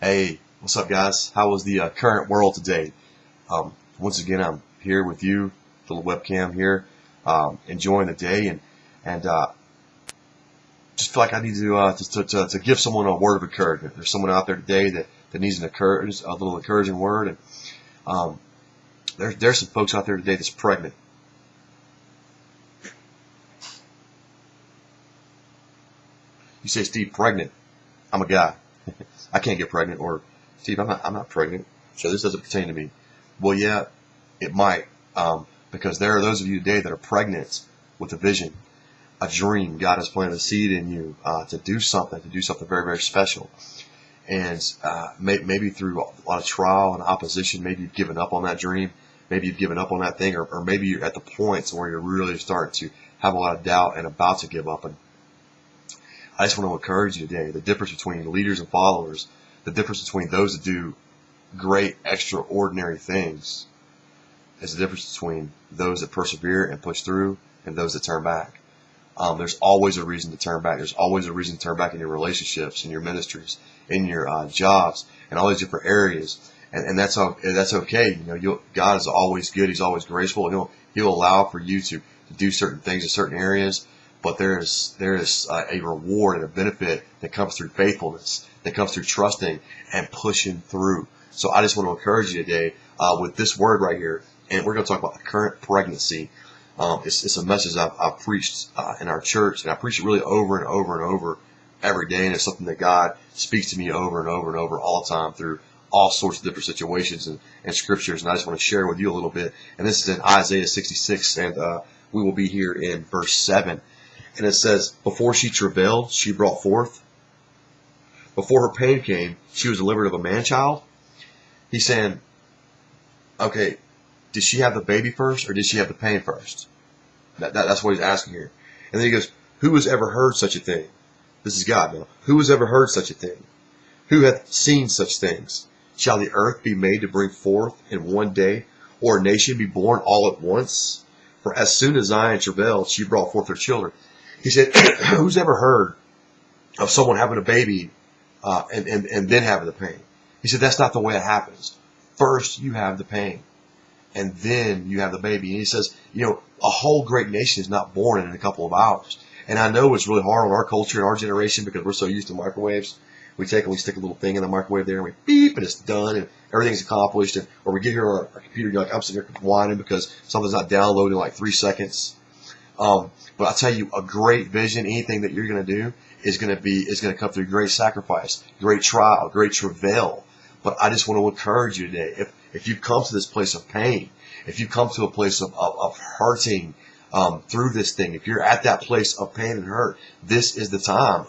Hey, what's up, guys? How was the current world today? Once again, I'm here with you, little webcam here, enjoying the day, and just feel like I need to give someone a word of encouragement. There's someone out there today that needs a little encouraging word, and um, there's some folks out there today that's pregnant. You say, Steve, pregnant? I'm a guy. I can't get pregnant. Or, Steve, I'm not pregnant, so this doesn't pertain to me. Well, yeah, it might, because there are those of you today that are pregnant with a vision, a dream. God has planted a seed in you to do something very, very special. And maybe through a lot of trial and opposition, maybe you've given up on that dream, maybe you've given up on that thing, or maybe you're at the point where you're really starting to have a lot of doubt and about to give up. And I just want to encourage you today, the difference between leaders and followers, the difference between those that do great, extraordinary things is the difference between those that persevere and push through and those that turn back. There's always a reason to turn back. There's always a reason to turn back in your relationships, in your ministries, in your jobs, and all these different areas. And that's okay. God is always good. He's always graceful, and He'll allow for you to do certain things in certain areas. But there is a reward and a benefit that comes through faithfulness, that comes through trusting and pushing through. So I just want to encourage you today with this word right here, and we're going to talk about the current pregnancy. It's a message I've preached in our church, and I preach it really over and over and over every day, and it's something that God speaks to me over and over and over all the time through all sorts of different situations and scriptures, and I just want to share with you a little bit. And this is in Isaiah 66, and we will be here in verse 7. And it says, before she travailed, she brought forth. Before her pain came, she was delivered of a man-child. He's saying, okay, did she have the baby first or did she have the pain first? That's what he's asking here. And then he goes, who has ever heard such a thing? This is God now. Who has ever heard such a thing? Who hath seen such things? Shall the earth be made to bring forth in one day, or a nation be born all at once? For as soon as Zion travailed, she brought forth her children. He said, who's ever heard of someone having a baby and then having the pain? He said, that's not the way it happens. First, you have the pain, and then you have the baby. And he says, a whole great nation is not born in a couple of hours. And I know it's really hard on our culture and our generation because we're so used to microwaves. We stick a little thing in the microwave there, and we beep, and it's done, and everything's accomplished. Or we get here on our computer, and you're like, I'm sitting here whining because something's not downloading in like 3 seconds. But I'll tell you, a great vision, anything that you're going to do is going to come through great sacrifice, great trial, great travail. But I just want to encourage you today, if you've come to this place of pain, if you've come to a place of hurting through this thing, if you're at that place of pain and hurt, this is the time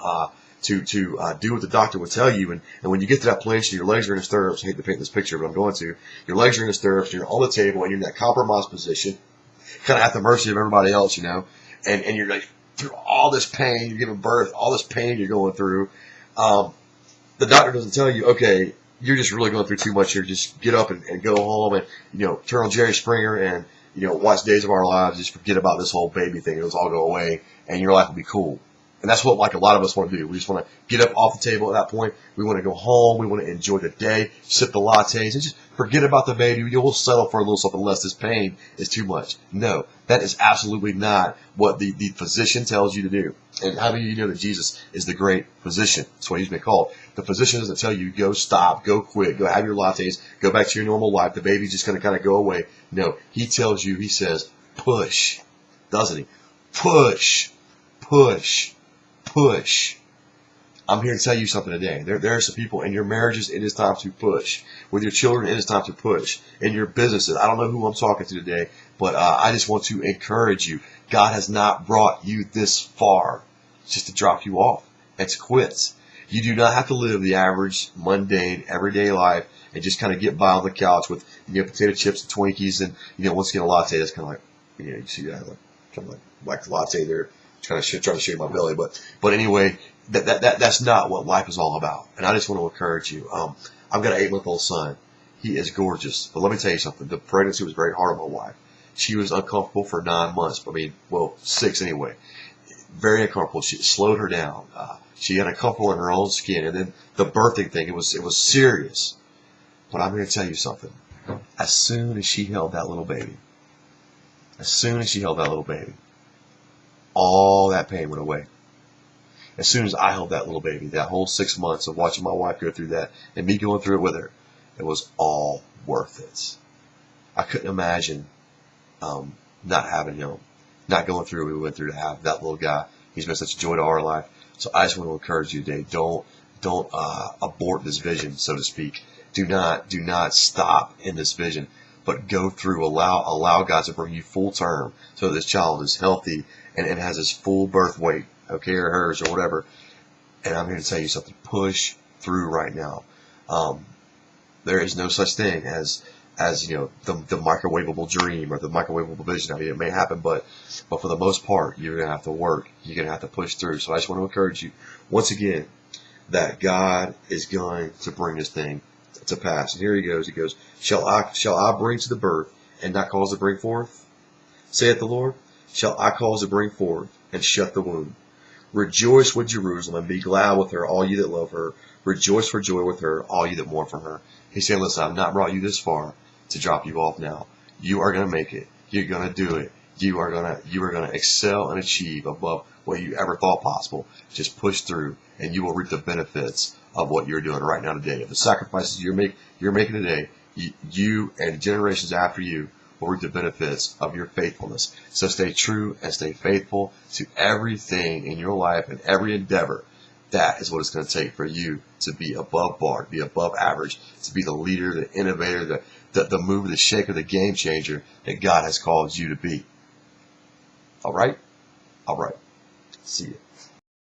to do what the doctor would tell you. And when you get to that place and your legs are in the stirrups, I hate to paint this picture, but I'm going to, your legs are in the stirrups, and you're on the table, and you're in that compromised position, kind of at the mercy of everybody else, and you're like through all this pain, you're giving birth, all this pain you're going through. The doctor doesn't tell you, okay, you're just really going through too much here. Just get up and go home and, turn on Jerry Springer and, watch Days of Our Lives. Just forget about this whole baby thing. It'll all go away and your life will be cool. And that's what a lot of us want to do. We just want to get up off the table at that point. We want to go home. We want to enjoy the day, sip the lattes, and just forget about the baby. We'll settle for a little something less. This pain is too much. No, that is absolutely not what the physician tells you to do. And how many of you know that Jesus is the great physician? That's what he's been called. The physician doesn't tell you, go stop, go quit, go have your lattes, go back to your normal life. The baby's just going to kind of go away. No, he tells you, he says, push, doesn't he? Push, push, push. I'm here to tell you something today. There are some people in your marriages, it is time to push. With your children, it is time to push. In your businesses, I don't know who I'm talking to today, but I just want to encourage you. God has not brought you this far just to drop you off and to quit. You do not have to live the average, mundane, everyday life and just kind of get by on the couch with potato chips and Twinkies and once again a latte. That's kind of like you see that kind of like the latte there. Trying to shave my belly, but anyway, that's not what life is all about. And I just want to encourage you. I've got an 8-month-old son. He is gorgeous, but let me tell you something. The pregnancy was very hard on my wife. She was uncomfortable for 9 months. 6 anyway. very uncomfortable. She slowed her down. She got uncomfortable in her own skin. And then the birthing thing, it was serious. But I'm here to tell you something. As soon as she held that little baby, all that pain went away. As soon as I held that little baby, that whole 6 months of watching my wife go through that and me going through it with her, it was all worth it. I couldn't imagine not having him, not going through what we went through to have that little guy. He's been such a joy to our life. So I just want to encourage you today. Don't abort this vision, so to speak. Do not stop in this vision, but go through. Allow God to bring you full term so that this child is healthy and has his full birth weight, okay, or hers or whatever. And I'm here to tell you something. Push through right now. There is no such thing as the microwavable dream or the microwavable vision. I mean, it may happen, but for the most part, you're gonna have to work. You're gonna have to push through. So I just want to encourage you once again that God is going to bring this thing to pass. And here he goes. He goes, shall I bring to the birth and not cause to bring forth? Saith the Lord. Shall I cause to bring forth and shut the womb? Rejoice with Jerusalem and be glad with her, all you that love her. Rejoice for joy with her, all you that mourn for her. He's saying, listen, I've not brought you this far to drop you off now. You are going to make it. You're going to do it. You are going to excel and achieve above what you ever thought possible. Just push through and you will reap the benefits of what you're doing right now today. Of the sacrifices you're making today, you and generations after you will reap the benefits of your faithfulness. So stay true and stay faithful to everything in your life and every endeavor. That is what it's going to take for you to be above bar, to be above average, to be the leader, the innovator, the mover, the shaker, the game changer that God has called you to be. All right? All right. See you.